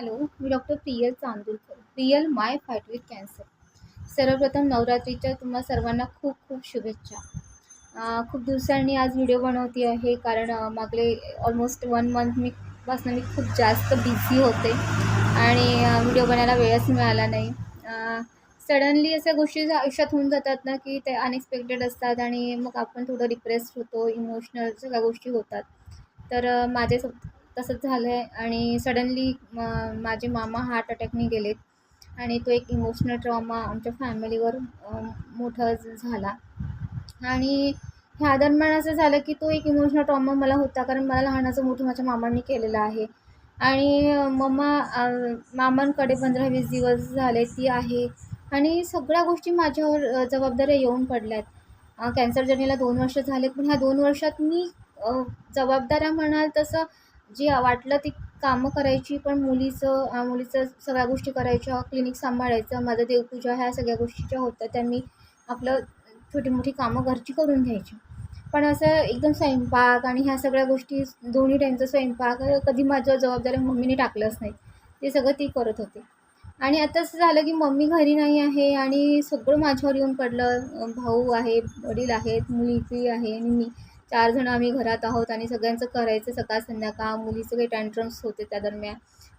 Hello, me doctor Priyal Chandurkar. Priyal my fight with cancer. सर्वप्रथम नवरात्रीच्या तुम्हा सर्वांना खूप खूप शुभेच्छा. खूप दिवसांनी आज व्हिडिओ बनवते आहे कारण मागले ऑलमोस्ट 1 मंथ मी खूप जास्त बिझी होते आणि व्हिडिओ बनायला वेळच मिळाला नाही. सडनली अशा गोष्टी आयुष्यात होऊन जातात ना, की ते अनएक्सपेक्टेड असतात आणि मग आपण थोडं डिप्रेस्ड होतो, इमोशनल सगळ्या गोष्टी होतात. तर तसंच झालं आहे आणि सडनली माझे मामा हार्ट अटॅकने गेलेत आणि तो एक इमोशनल ट्रॉमा आमच्या फॅमिलीवर मोठा झाला. आणि ह्या दरम्यान असं झालं की तो एक इमोशनल ट्रॉमा मला होता, कारण मला लहानाचं मोठं माझ्या मामांनी केलेलं आहे. आणि मामांकडे 15-20 दिवस झाले ती आहे आणि सगळ्या गोष्टी माझ्यावर जबाबदाऱ्या येऊन पडल्यात. कॅन्सर जर्नीला 2 वर्ष झालेत, पण ह्या 2 वर्षात मी जबाबदाऱ्या म्हणाल तसं जे वाटलं ती कामं करायची, पण मुलीचं सगळ्या गोष्टी करायच्या, क्लिनिक सांभाळायचं, माझं देवपूजा ह्या सगळ्या गोष्टी ज्या होत्या त्या मी आपलं छोटी-मोठी कामं घरची करून घ्यायची. पण असं एकदम स्वयंपाक आणि ह्या सगळ्या गोष्टी दोन्ही टाईमचा स्वयंपाक कधी माझ्यावर जबाबदाऱ्या मम्मीने टाकलंच नाही. ते सगळं ती करत होती. आणि आता असं झालं की मम्मी घरी नाही आहे आणि सगळं माझ्यावर येऊन पडलं. भाऊ आहे, वडील आहेत, मुलगी आहे आणि मी. 4 जण आम्ही घरात आहोत आणि सगळ्यांचं करायचं सकाळ संध्याकाळ. मुलीचे काही टँट्रम्स होते त्या दरम्यान,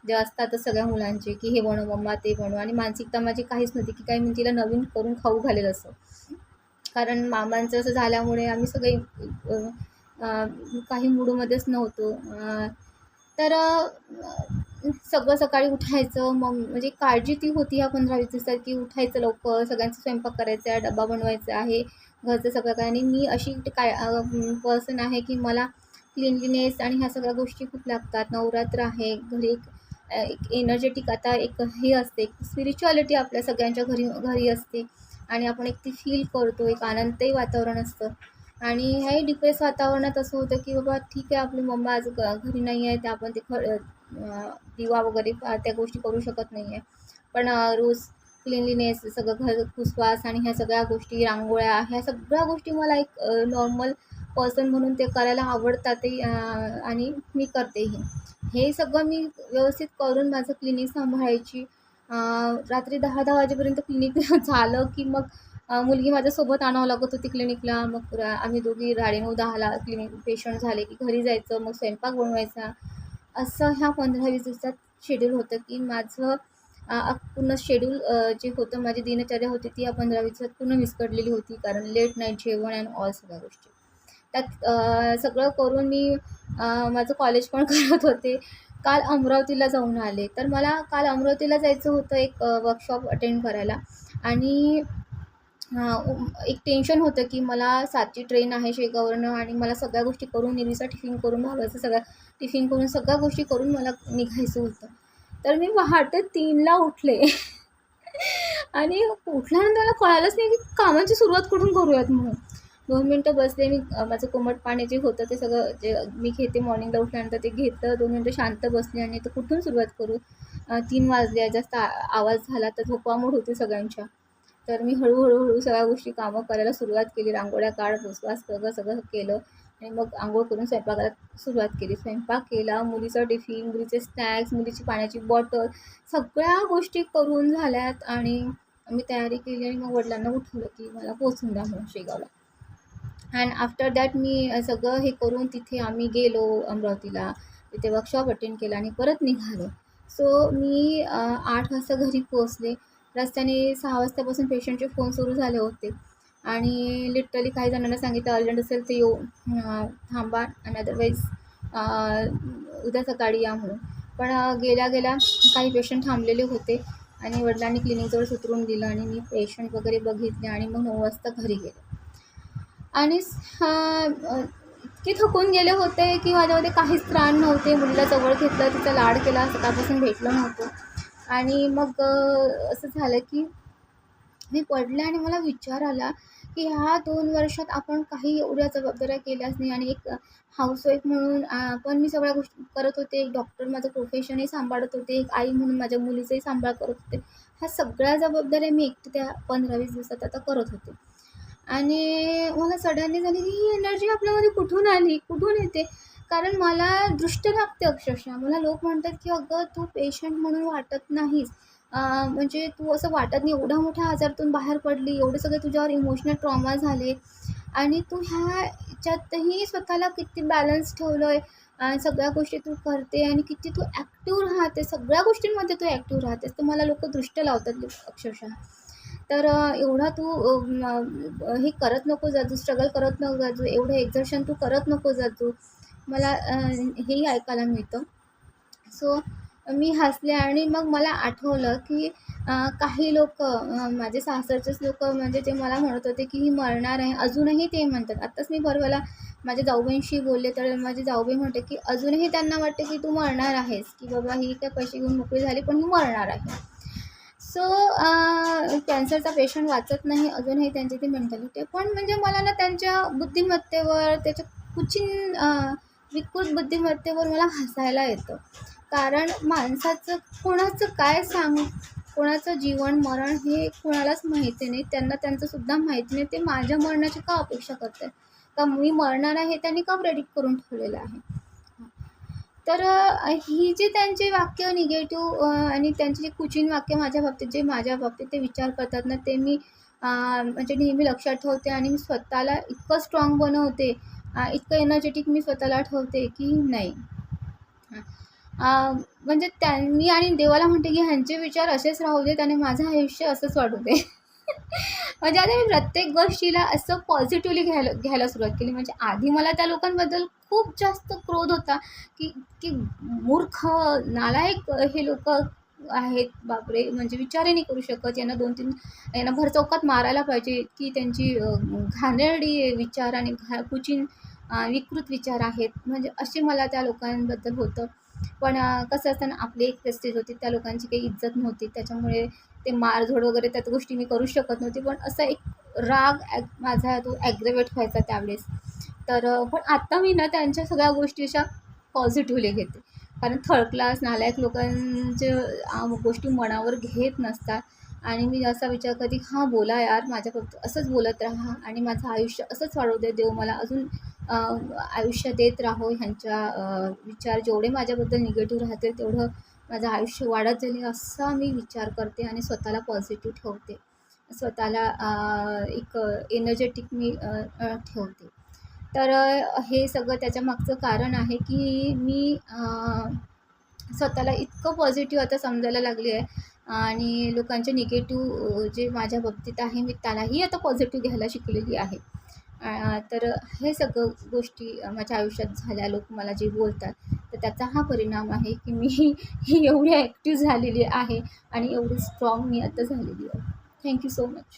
जे असतातच सगळ्या मुलांचे, की हे बनव मम्मा, ते बनव. आणि मानसिकता माझी काहीच नव्हती की काय मी तिला नवीन करून खाऊ घालेल असं. कारण मामांचं असं झाल्यामुळे आम्ही सगळे काही मूडमध्येच नव्हतो. तर सगळं सकाळी उठायचं, म्हणजे काळजी ती होती ह्या 15-20 दिवसात, की उठायचं लवकर, सगळ्यांचा स्वयंपाक करायचा आहे, डबा बनवायचा आहे, घरचं सगळं काय. आणि मी अशी पर्सन आहे की मला क्लिनलीनेस आणि ह्या सगळ्या गोष्टी खूप लागतात. नवरात्र आहे, घरी एक एनर्जेटिक आता एक हे असते, एक स्पिरिच्युअलिटी आपल्या सगळ्यांच्या घरी घरी असते आणि आपण एक ती फील करतो, एक आनंदही वातावरण असतं. आणि ह्याही डिप्रेस वातावरणात असं होतं की बाबा ठीक आहे, आपली मम्मा आज घरी नाही आहे, तर आपण ते दिवा वगैरे त्या गोष्टी करू शकत नाही आहे. पण रोज क्लिनलीनेस, सगळं घर पुसवास आणि ह्या सगळ्या गोष्टी, रांगोळ्या, ह्या सगळ्या गोष्टी मला एक नॉर्मल पर्सन म्हणून ते करायला आवडतातही आणि मी करतेही. हे सगळं मी व्यवस्थित करून माझं क्लिनिक सांभाळायची. रात्री 10-10 वाजेपर्यंत क्लिनिक झालं की मग मुलगी माझ्यासोबत आणावं लागत होती क्लिनिकला. मग आम्ही दोघी 9:30-10ला क्लिनिक पेशंट झाले की घरी जायचं, मग स्वयंपाक बनवायचा. असं ह्या 15-20 दिवसात शेड्यूल होतं की माझं पूर्ण शेड्यूल जे होतं, माझी दिनचर्या होती ती या 15-20 दिवसात पूर्ण विस्कटलेली होती. कारण लेट नाईट जेवण अँड ऑल सगळ्या गोष्टी. त्यात सगळं करून मी माझं कॉलेज पण करत होते. काल अमरावतीला जाऊन आले. तर मला काल अमरावतीला जायचं होतं एक वर्कशॉप अटेंड करायला. आणि एक टेन्शन होतं की मला 7ची ट्रेन आहे शेगाववरनं आणि मला सगळ्या गोष्टी करून, निलीचा टिफिन करून, भावाचं सगळ्या टिफिन करून, सगळ्या गोष्टी करून मला निघायचं होतं. तर मी पहाटे 3ला उठले आणि उठल्यानंतर मला कळालंच नाही की कामाची सुरुवात कुठून करूयात म्हणून. 2 मिनटं बसले मी. माझं कोमट पाणी जे होतं ते सगळं जे मी घेते मॉर्निंगला उठल्यानंतर ते घेतलं. 2 मिनटं शांत बसले आणि तर कुठून सुरुवात करू. 3 वाजले. जास्त आवाज झाला तर झोपामोड होते सगळ्यांच्या. तर मी हळूहळू सगळ्या गोष्टी कामं करायला सुरुवात केली. रांगोळ्या काढ, पुसवास सगळं केलं आणि मग अंघोळ करून स्वयंपाकाला सुरुवात केली. स्वयंपाक केला, मुलीचा टिफिन, मुलीचे स्नॅक्स, मुलीची पाण्याची बॉटल, सगळ्या गोष्टी करून झाल्यात आणि मी तयारी केली आणि मग वडिलांना उठवलं की मला पोहोचून द्या म्हणून शेगावला. अँड आफ्टर दॅट मी सगळं हे करून तिथे आम्ही गेलो अमरावतीला. तिथे वर्कशॉप अटेंड केला आणि परत निघालो. सो मी 8 वाजता घरी पोहोचले. रस्त्याने 6 वाजतापासून पेशंटचे फोन सुरू झाले होते आणि लिटरली काही जणांना सांगितलं अर्जंट असेल तर थांबा आणि अदरवाईज उद्या सकाळी या म्हणून. पण गेल्या काही पेशंट थांबलेले होते आणि वडिलांनी क्लिनिकजवळ उतरून दिलं आणि मी पेशंट वगैरे बघितले आणि मग 9 वाजता घरी गेले. आणि इतके थकून गेले होते की माझ्यामध्ये काहीच त्राण नव्हते. मुलीला जवळ घेतलं, तिचा लाड केला, सकाळपासून भेटलं नव्हतं. आणि मग असं झालं की मी पडले आणि मला विचार आला की ह्या 2 वर्षात आपण काही एवढ्या जबाबदाऱ्या केल्याच नाही आणि एक हाऊसवाईफ म्हणून पण मी सगळ्या गोष्टी करत होते. एक डॉक्टर माझं प्रोफेशनही सांभाळत होते, एक आई म्हणून माझ्या मुलीचाही सांभाळ करत होते. ह्या सगळ्या जबाबदाऱ्या मी एकटी त्या 15-20 दिवसात आता करत होते. आणि मला सडनली झाली की ही एनर्जी आपल्यामध्ये कुठून आली, कुठून येते. कारण मला दृष्ट लागते अक्षरशः. मला लोक म्हणतात, की "अगं तू पेशंट म्हणून वाटत नाहीस. म्हणजे तू असं वाटत नाही. एवढ्या मोठ्या आजारातून बाहेर पडली, एवढे सगळे तुझ्यावर इमोशनल ट्रॉमा झाले आणि तू ह्या ह्याच्यातही स्वतःला किती बॅलन्स ठेवलं आहे. सगळ्या गोष्टी तू करते आणि किती तू ॲक्टिव्ह राहते. सगळ्या गोष्टींमध्ये तू ॲक्टिव्ह राहतेस." तर मला लोकं दृष्ट लावतात अक्षरशः. तर एवढा तू हे करत नको जात स्ट्रगल करत नको जात एवढं एक्झर्शन तू करत नको जात मला हेही ऐकायला मिळतं. सो मी हसले आणि मग मला आठवलं, की काही लोकं माझे सासरचेच लोकं म्हणजे ते मला म्हणत होते, की ही मरणार आहे. अजूनही ते म्हणतात. आत्ताच मी बरोबर माझ्या जाऊबाईंशी बोलले, तर माझी जाऊबाई म्हणते, की अजूनही त्यांना वाटते, की तू मरणार आहेस, की बाबा ही काय पैसे घेऊन मोकळी झाली, पण ही मरणार आहे. सो कॅन्सरचा पेशंट वाचत नाही अजूनही त्यांची ती मेंटॅलिटी आहे. पण म्हणजे मला ना त्यांच्या बुद्धिमत्तेवर, त्याच्या कुचिन विकृत बुद्धिमत्तेवर मला हसायला येतं. कारण माणसाचं कोणाचं काय कोणाचं जीवन मरण हे कोणालाच माहिती नाही. त्यांना त्यांचंसुद्धा माहिती नाही. ते माझ्या मरणाची का अपेक्षा करत आहेत? का मी मरणार आहे त्यांनी का प्रेडिक्ट करून ठेवलेलं आहे? तर ही जी त्यांची वाक्य निगेटिव्ह आणि त्यांची जी कुचिन वाक्य माझ्या बाबतीत ते विचार करतात ना, ते मी म्हणजे नेहमी लक्षात ठेवते आणि मी स्वतःला इतकं स्ट्राँग बनवते, इतकं एनर्जेटिक मी स्वतःला ठेवते, की नाही. म्हणजे मी आणि देवाला म्हणते, की ह्यांचे विचार असेच राहू देत आणि माझं आयुष्य असंच वाढू दे. म्हणजे आता मी प्रत्येक गोष्टीला असं पॉझिटिव्हली घ्यायला सुरुवात केली. म्हणजे आधी मला त्या लोकांबद्दल खूप जास्त क्रोध होता, की की मूर्ख, नालायक हे लोकं आहेत. बापरे! म्हणजे विचारही नाही करू शकत. यांना 2-3 यांना भरचौकात मारायला पाहिजे, की त्यांची घाणेरडी विचार आणि कुचिन विकृत विचार आहेत. म्हणजे असे मला त्या लोकांबद्दल होतं. पण कसं असतं ना, आपली एक प्रेस्टीज होती. त्या लोकांची काही इज्जत नव्हती. त्याच्यामुळे ते मारझोड वगैरे त्या गोष्टी मी करू शकत नव्हती. पण असा एक राग माझा तो ॲग्रेवेट व्हायचा त्यावेळेस. तर पण आता मी ना त्यांच्या सगळ्या गोष्टी अशा पॉझिटिव्हली घेते. कारण थर्ड क्लास नालायक लोकांचे गोष्टी मनावर घेत नसतात आणि मी असा विचार करते, हां, बोला यार माझ्याबद्दल असंच बोलत राहा आणि माझं आयुष्य असंच वाढवू दे. देव मला अजून आयुष्य देत राहो. ह्यांच्या विचार जेवढे माझ्याबद्दल निगेटिव्ह राहतील तेवढं माझं आयुष्य वाढत जाईल असा मी विचार करते आणि स्वतःला पॉझिटिव्ह ठेवते. स्वतःला एक एनर्जेटिक मी ठेवते. तर हे सगळं त्याच्यामागचं कारण आहे, की मी स्वतःला इतकं पॉझिटिव्ह आता समजायला लागली आहे आणि लोकांचे निगेटिव्ह जे माझ्या बाबतीत आहे मी त्यालाही आता पॉझिटिव्ह घ्यायला शिकलेली आहे. तर हे सगळं गोष्टी माझ्या आयुष्यात झाल्या. लोक मला जे बोलतात, तर त्याचा हा परिणाम आहे, की मी ही एवढी ॲक्टिव्ह झालेली आहे आणि एवढी स्ट्राँग मी आता झालेली आहे. Thank you so much.